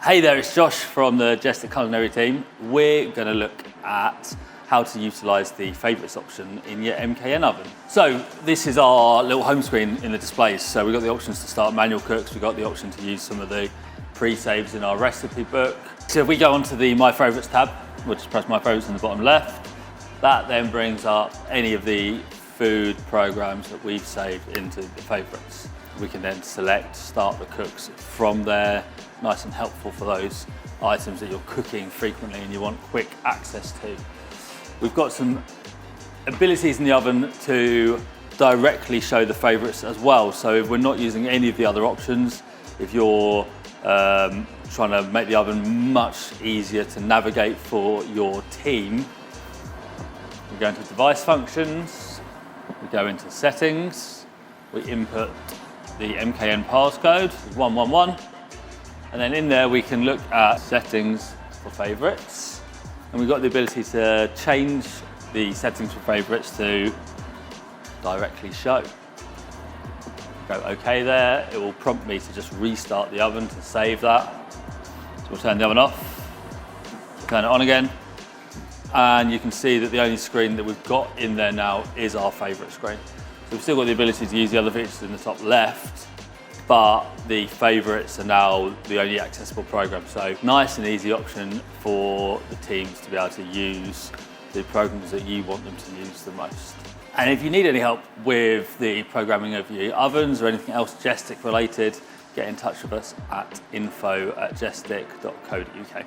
Hey there, it's Josh from the Jestic Culinary Team. We're going to look at how to utilise the favourites option in your MKN oven. So this is our little home screen in the displays. So we've got the options to start manual cooks. We've got the option to use some of the pre-saves in our recipe book. So if we go onto the My Favourites tab, we'll just press My Favourites in the bottom left. That then brings up any of the food programmes that we've saved into the favourites. We can then select, start the cooks from there. Nice and helpful for those items that you're cooking frequently and you want quick access to. We've got some abilities in the oven to directly show the favourites as well. So if we're not using any of the other options, if you're trying to make the oven much easier to navigate for your team, we go into device functions, we go into settings, we input the MKN passcode, 111, and then in there we can look at settings for favourites, and we've got the ability to change the settings for favourites to directly show. Go OK there, it will prompt me to just restart the oven to save that. So we'll turn the oven off, turn it on again, and you can see that the only screen that we've got in there now is our favourite screen. So we've still got the ability to use the other features in the top left, but the favourites are now the only accessible program. So nice and easy option for the teams to be able to use the programs that you want them to use the most. And if you need any help with the programming of your ovens or anything else Jestic related, get in touch with us at info@jestic.co.uk.